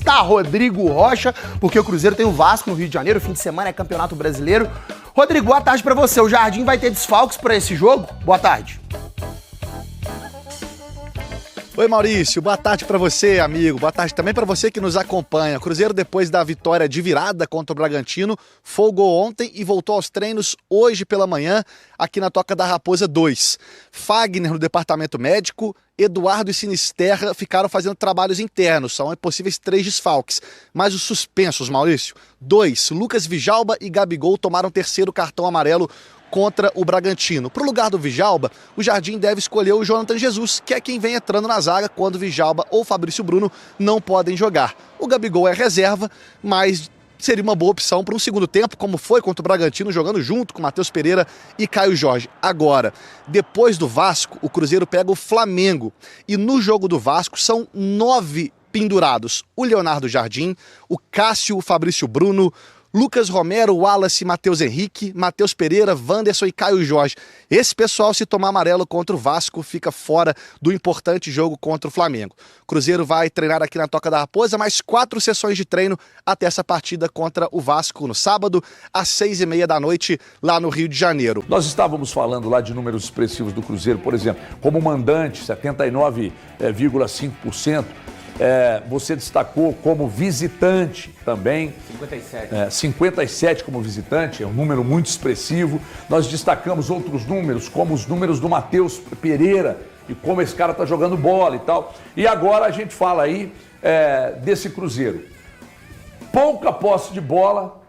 Mr. Rodrigo Rocha, porque o Cruzeiro tem o Vasco no Rio de Janeiro, fim de semana é Campeonato Brasileiro. Rodrigo, boa tarde pra você. O Jardim vai ter desfalques pra esse jogo? Boa tarde. Oi, Maurício, boa tarde para você, amigo. Boa tarde também para você que nos acompanha. Cruzeiro, depois da vitória de virada contra o Bragantino, folgou ontem e voltou aos treinos hoje pela manhã, aqui na Toca da Raposa 2. Fagner no departamento médico, Eduardo e Sinisterra ficaram fazendo trabalhos internos. São possíveis 3 desfalques. Mas os suspensos, Maurício, 2, Lucas Vijalba e Gabigol tomaram 3º cartão amarelo contra o Bragantino. Para o lugar do Vijalba, o Jardim deve escolher o Jonathan Jesus, que é quem vem entrando na zaga quando Vijalba ou Fabrício Bruno não podem jogar. O Gabigol é reserva, mas seria uma boa opção para um segundo tempo, como foi contra o Bragantino, jogando junto com Matheus Pereira e Caio Jorge. Agora, depois do Vasco, o Cruzeiro pega o Flamengo. E no jogo do Vasco são 9 pendurados. O Leonardo Jardim, o Cássio, o Fabrício Bruno, Lucas Romero, Wallace, Matheus Henrique, Matheus Pereira, Wanderson e Caio Jorge. Esse pessoal, se tomar amarelo contra o Vasco, fica fora do importante jogo contra o Flamengo. Cruzeiro vai treinar aqui na Toca da Raposa, mais 4 sessões de treino até essa partida contra o Vasco no sábado, às 6h30 da noite, lá no Rio de Janeiro. Nós estávamos falando lá de números expressivos do Cruzeiro, por exemplo, como mandante, 79,5%. Você destacou como visitante também. 57. 57 como visitante, é um número muito expressivo. Nós destacamos outros números, como os números do Matheus Pereira e como esse cara está jogando bola e tal. E agora a gente fala aí desse Cruzeiro. Pouca posse de bola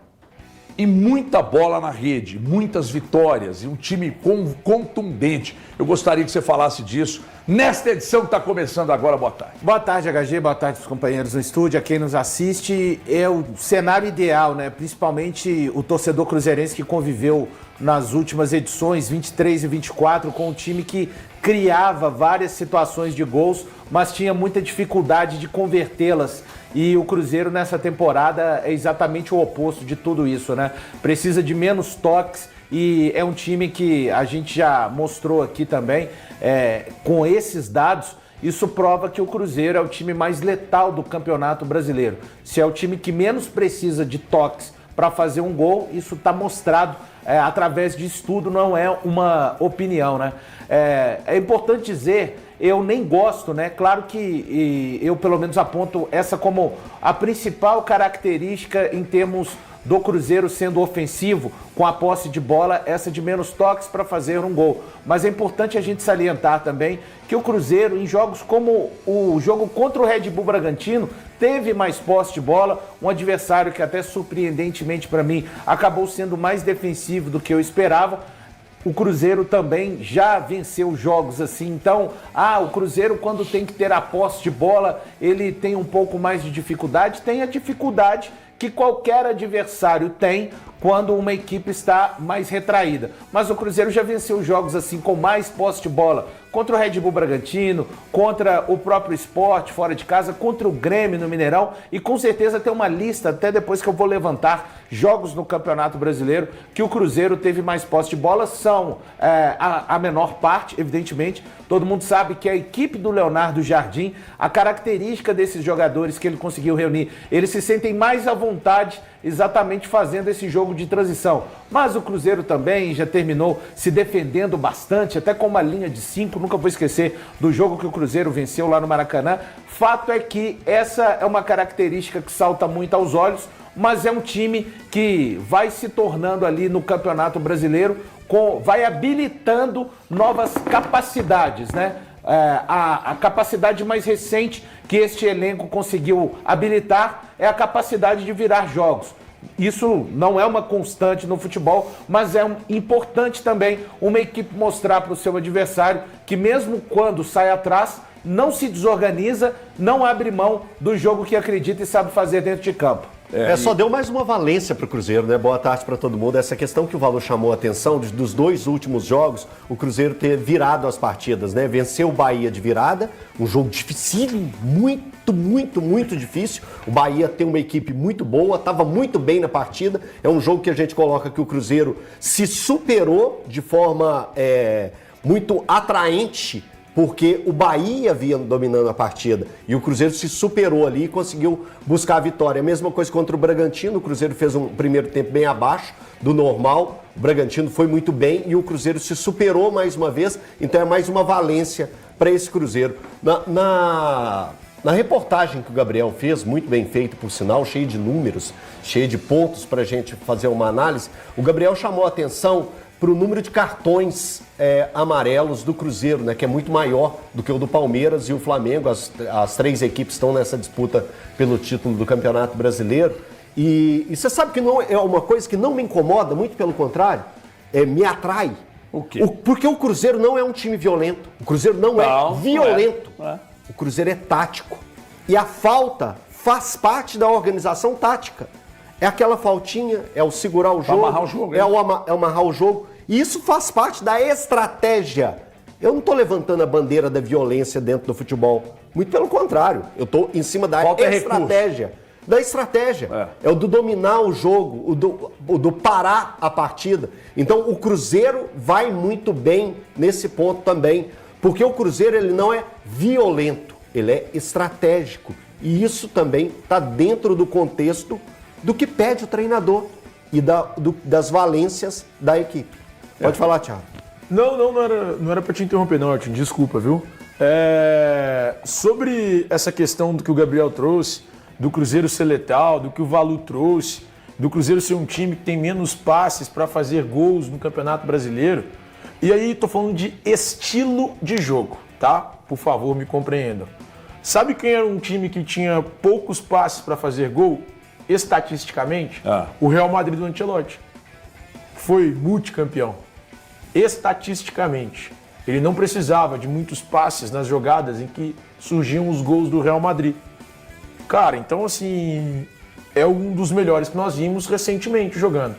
e muita bola na rede, muitas vitórias e um time contundente. Eu gostaria que você falasse disso nesta edição que está começando agora. Boa tarde. Boa tarde, HG. Boa tarde aos companheiros no estúdio, a quem nos assiste. É o cenário ideal, né? Principalmente o torcedor cruzeirense que conviveu nas últimas edições, 23 e 24, com um time que criava várias situações de gols, mas tinha muita dificuldade de convertê-las. E o Cruzeiro nessa temporada é exatamente o oposto de tudo isso, né? Precisa de menos toques e é um time que a gente já mostrou aqui também, com esses dados, isso prova que o Cruzeiro é o time mais letal do Campeonato Brasileiro. Se é o time que menos precisa de toques para fazer um gol, isso está mostrado através de estudo, não é uma opinião, né? É importante dizer, eu nem gosto, né? Claro que eu pelo menos aponto essa como a principal característica em termos do Cruzeiro sendo ofensivo, com a posse de bola, essa de menos toques para fazer um gol. Mas é importante a gente salientar também que o Cruzeiro, em jogos como o jogo contra o Red Bull Bragantino, teve mais posse de bola, um adversário que até surpreendentemente para mim acabou sendo mais defensivo do que eu esperava. O Cruzeiro também já venceu jogos assim, então, o Cruzeiro quando tem que ter a posse de bola, ele tem um pouco mais de dificuldade, tem a dificuldade que qualquer adversário tem quando uma equipe está mais retraída. Mas o Cruzeiro já venceu jogos assim com mais posse de bola, contra o Red Bull Bragantino, contra o próprio Sport fora de casa, contra o Grêmio no Mineirão, e com certeza tem uma lista, até depois que eu vou levantar, jogos no Campeonato Brasileiro que o Cruzeiro teve mais posse de bola, são a menor parte, evidentemente. Todo mundo sabe que a equipe do Leonardo Jardim, a característica desses jogadores que ele conseguiu reunir, eles se sentem mais à vontade exatamente fazendo esse jogo de transição. Mas o Cruzeiro também já terminou se defendendo bastante, até com uma linha de 5, nunca vou esquecer do jogo que o Cruzeiro venceu lá no Maracanã. Fato é que essa é uma característica que salta muito aos olhos, mas é um time que vai se tornando ali no Campeonato Brasileiro, vai habilitando novas capacidades, né? A capacidade mais recente que este elenco conseguiu habilitar é a capacidade de virar jogos. Isso não é uma constante no futebol, mas é importante também uma equipe mostrar para o seu adversário que mesmo quando sai atrás, não se desorganiza, não abre mão do jogo que acredita e sabe fazer dentro de campo. Só deu mais uma valência para o Cruzeiro, né? Boa tarde para todo mundo. Essa questão que o Valor chamou a atenção, dos 2 últimos jogos, o Cruzeiro ter virado as partidas, né? Venceu o Bahia de virada, um jogo dificílimo, muito difícil. O Bahia tem uma equipe muito boa, estava muito bem na partida. É um jogo que a gente coloca que o Cruzeiro se superou de forma muito atraente porque o Bahia vinha dominando a partida e o Cruzeiro se superou ali e conseguiu buscar a vitória. A mesma coisa contra o Bragantino, o Cruzeiro fez um primeiro tempo bem abaixo do normal, o Bragantino foi muito bem e o Cruzeiro se superou mais uma vez, então é mais uma valência para esse Cruzeiro. Na reportagem que o Gabriel fez, muito bem feito por sinal, cheio de números, cheio de pontos para a gente fazer uma análise, o Gabriel chamou a atenção para o número de cartões amarelos do Cruzeiro, né, que é muito maior do que o do Palmeiras e o Flamengo. As três equipes estão nessa disputa pelo título do Campeonato Brasileiro. E você sabe que não é uma coisa que não me incomoda, muito pelo contrário, me atrai. O quê? Porque o Cruzeiro não é um time violento. O Cruzeiro não é violento. Não é. O Cruzeiro é tático. E a falta faz parte da organização tática. É aquela faltinha, é o segurar o jogo, amarrar o jogo, é amarrar o jogo. E isso faz parte da estratégia. Eu não estou levantando a bandeira da violência dentro do futebol. Muito pelo contrário. Eu estou em cima da estratégia. Da estratégia. É o do dominar o jogo, o do parar a partida. Então o Cruzeiro vai muito bem nesse ponto também. Porque o Cruzeiro ele não é violento, ele é estratégico. E isso também está dentro do contexto do que pede o treinador e das valências da equipe. Pode falar, Thiago. Não era para te interromper, não, Artin, desculpa, viu? Sobre essa questão do que o Gabriel trouxe, do Cruzeiro ser letal, do que o Valu trouxe, do Cruzeiro ser um time que tem menos passes para fazer gols no Campeonato Brasileiro. E aí, tô falando de estilo de jogo, tá? Por favor, me compreendam. Sabe quem era um time que tinha poucos passes para fazer gol, estatisticamente? O Real Madrid do Ancelotti. Foi multicampeão. Estatisticamente. Ele não precisava de muitos passes nas jogadas em que surgiam os gols do Real Madrid. Cara, então assim, é um dos melhores que nós vimos recentemente jogando.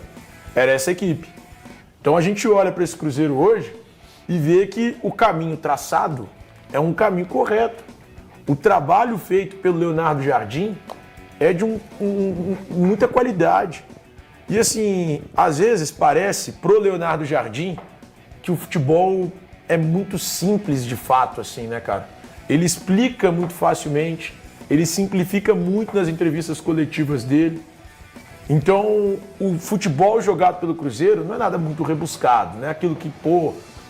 Era essa equipe. Então a gente olha para esse Cruzeiro hoje e vê que o caminho traçado é um caminho correto. O trabalho feito pelo Leonardo Jardim é de muita qualidade. E assim, às vezes parece pro Leonardo Jardim que o futebol é muito simples de fato, assim, né, cara? Ele explica muito facilmente, ele simplifica muito nas entrevistas coletivas dele. Então, o futebol jogado pelo Cruzeiro não é nada muito rebuscado, né? Aquilo que,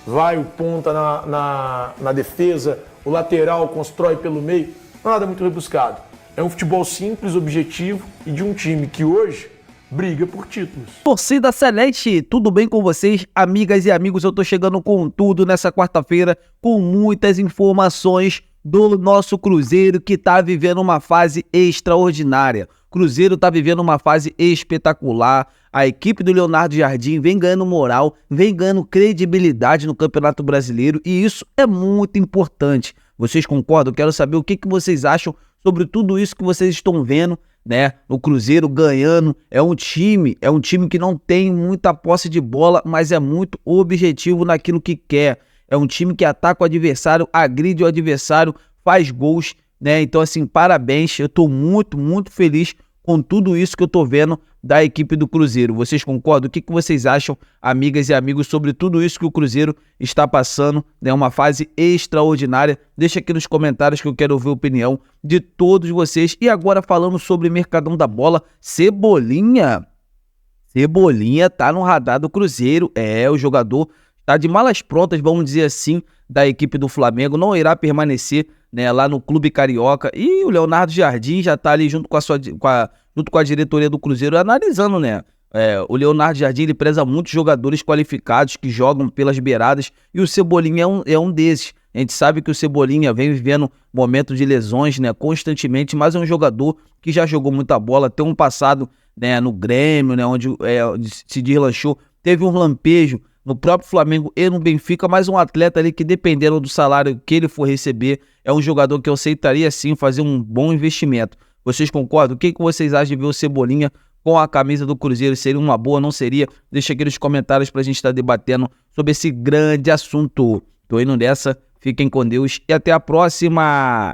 vai o ponta na defesa, o lateral constrói pelo meio, não é nada muito rebuscado. É um futebol simples, objetivo e de um time que hoje briga por títulos. Torcida Celeste, tudo bem com vocês? Amigas e amigos, eu tô chegando com tudo nessa quarta-feira, com muitas informações do nosso Cruzeiro que tá vivendo uma fase extraordinária. Cruzeiro tá vivendo uma fase espetacular. A equipe do Leonardo Jardim vem ganhando moral, vem ganhando credibilidade no Campeonato Brasileiro e isso é muito importante. Vocês concordam? Quero saber o que vocês acham sobre tudo isso que vocês estão vendo, né? O Cruzeiro ganhando, é um time que não tem muita posse de bola, mas é muito objetivo naquilo que quer. É um time que ataca o adversário, agride o adversário, faz gols, né? Então assim, parabéns, eu tô muito, muito feliz com tudo isso que eu tô vendo da equipe do Cruzeiro. Vocês concordam? O que vocês acham, amigas e amigos, sobre tudo isso que o Cruzeiro está passando? É uma fase extraordinária. Deixa aqui nos comentários que eu quero ouvir a opinião de todos vocês. E agora falando sobre Mercadão da Bola, Cebolinha tá no radar do Cruzeiro. O jogador tá de malas prontas, vamos dizer assim, da equipe do Flamengo. Não irá permanecer, né, lá no Clube Carioca. E o Leonardo Jardim já tá ali junto com a diretoria do Cruzeiro analisando, né? O Leonardo Jardim, ele preza muitos jogadores qualificados que jogam pelas beiradas e o Cebolinha é um desses. A gente sabe que o Cebolinha vem vivendo momentos de lesões, né, constantemente, mas é um jogador que já jogou muita bola, tem um passado, né, no Grêmio, né, onde se deslanchou, teve um lampejo no próprio Flamengo e no Benfica, mas um atleta ali que, dependendo do salário que ele for receber, é um jogador que eu aceitaria sim fazer um bom investimento. Vocês concordam? O que vocês acham de ver o Cebolinha com a camisa do Cruzeiro? Seria uma boa, não seria? Deixa aqui nos comentários pra gente estar debatendo sobre esse grande assunto. Tô indo nessa, fiquem com Deus e até a próxima!